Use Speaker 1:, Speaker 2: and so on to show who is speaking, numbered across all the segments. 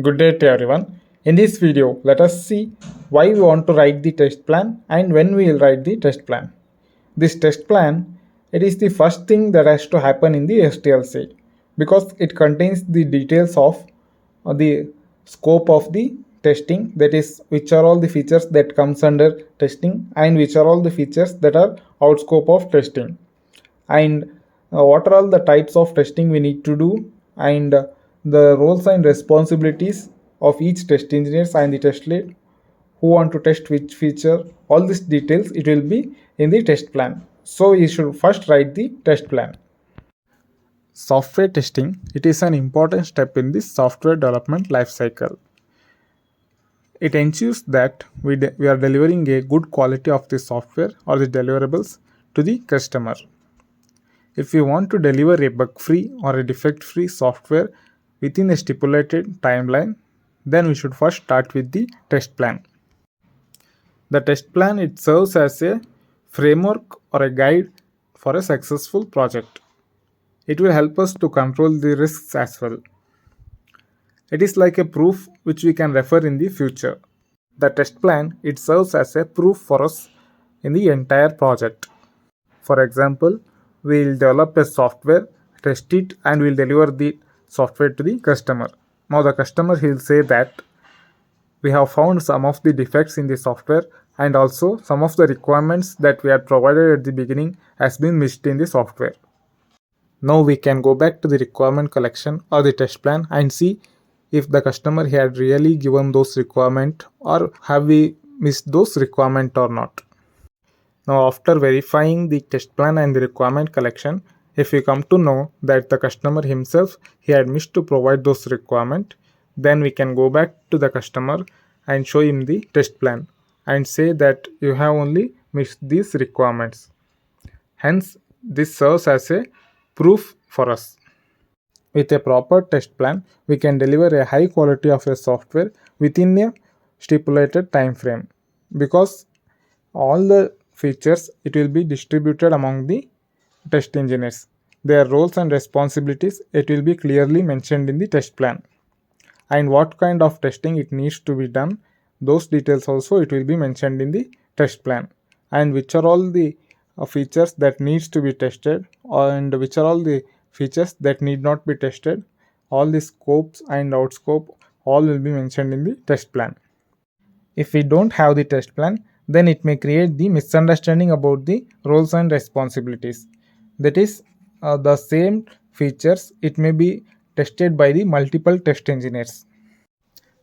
Speaker 1: Good day to everyone. In this video, let us see why we want to write the test plan and when we will write the test plan. This test plan, it is the first thing that has to happen in the SDLC because it contains the details of the scope of the testing, that is which are all the features that comes under testing and which are all the features that are out scope of testing, and what are all the types of testing we need to do, and the roles and responsibilities of each test engineers and the test lead who want to test which feature. All these details it will be in the test plan. So you should first write the test plan. Software testing, it is an important step in the software development life cycle. It ensures that we are delivering a good quality of the software or the deliverables to the customer. If we want to deliver a bug-free or a defect-free software within a stipulated timeline, then we should first start with the test plan. The test plan, it serves as a framework or a guide for a successful project. It will help us to control the risks as well. It is like a proof which we can refer in the future. The test plan, it serves as a proof for us in the entire project. For example, we'll develop a software, test it, and we'll deliver the software to the customer. Now the customer will say that we have found some of the defects in the software and also some of the requirements that we had provided at the beginning has been missed in the software. Now we can go back to the requirement collection or the test plan and see if the customer had really given those requirements or have we missed those requirements or not. Now after verifying the test plan and the requirement collection, if we come to know that the customer himself he had missed to provide those requirements, then we can go back to the customer and show him the test plan and say that you have only missed these requirements. Hence, this serves as a proof for us. With a proper test plan, we can deliver a high quality of a software within a stipulated time frame because all the features it will be distributed among the test engineers. Their roles and responsibilities it will be clearly mentioned in the test plan, and what kind of testing it needs to be done, those details also it will be mentioned in the test plan, and which are all the features that needs to be tested and which are all the features that need not be tested. All the scopes and outscope all will be mentioned in the test plan. If we don't have the test plan, then it may create the misunderstanding about the roles and responsibilities. That is, the same features it may be tested by the multiple test engineers.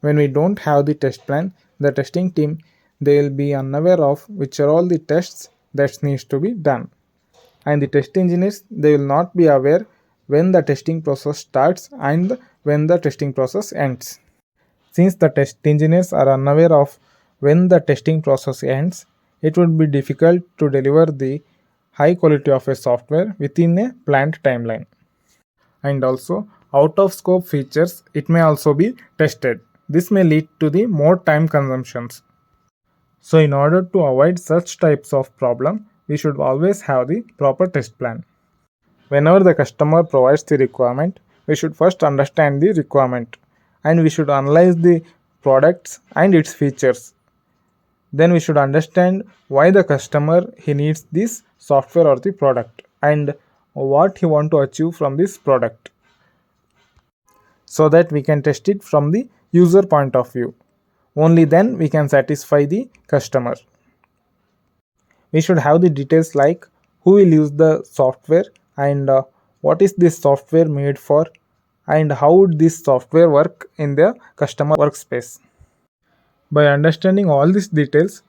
Speaker 1: When we don't have the test plan, the testing team they will be unaware of which are all the tests that needs to be done, and the test engineers they will not be aware when the testing process starts and when the testing process ends. Since the test engineers are unaware of when the testing process ends, it would be difficult to deliver the high quality of a software within a planned timeline. And also, out of scope features it may also be tested. This may lead to the more time consumptions. So in order to avoid such types of problem, we should always have the proper test plan. Whenever the customer provides the requirement, we should first understand the requirement and we should analyze the products and its features. Then we should understand why the customer he needs this software or the product and what he want to achieve from this product, so that we can test it from the user point of view. Only then we can satisfy the customer. We should have the details like who will use the software and what is this software made for and how would this software work in the customer workspace. By understanding all these details,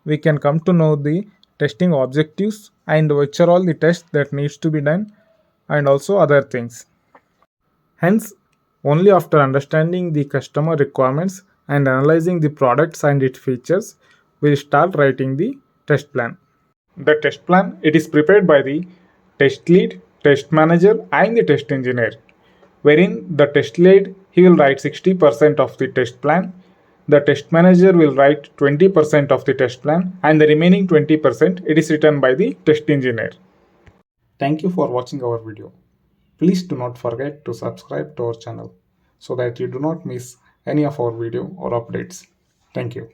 Speaker 1: we can come to know the testing objectives and which are all the tests that needs to be done and also other things. Hence, only after understanding the customer requirements and analyzing the products and its features, we'll start writing the test plan. The test plan it is prepared by the test lead, test manager and the test engineer, wherein the test lead he will write 60% of the test plan, the test manager will write 20% of the test plan, and the remaining 20% it is written by the test engineer. Thank you for watching our video. Please do not forget to subscribe to our channel so that you do not miss any of our video or updates. Thank you.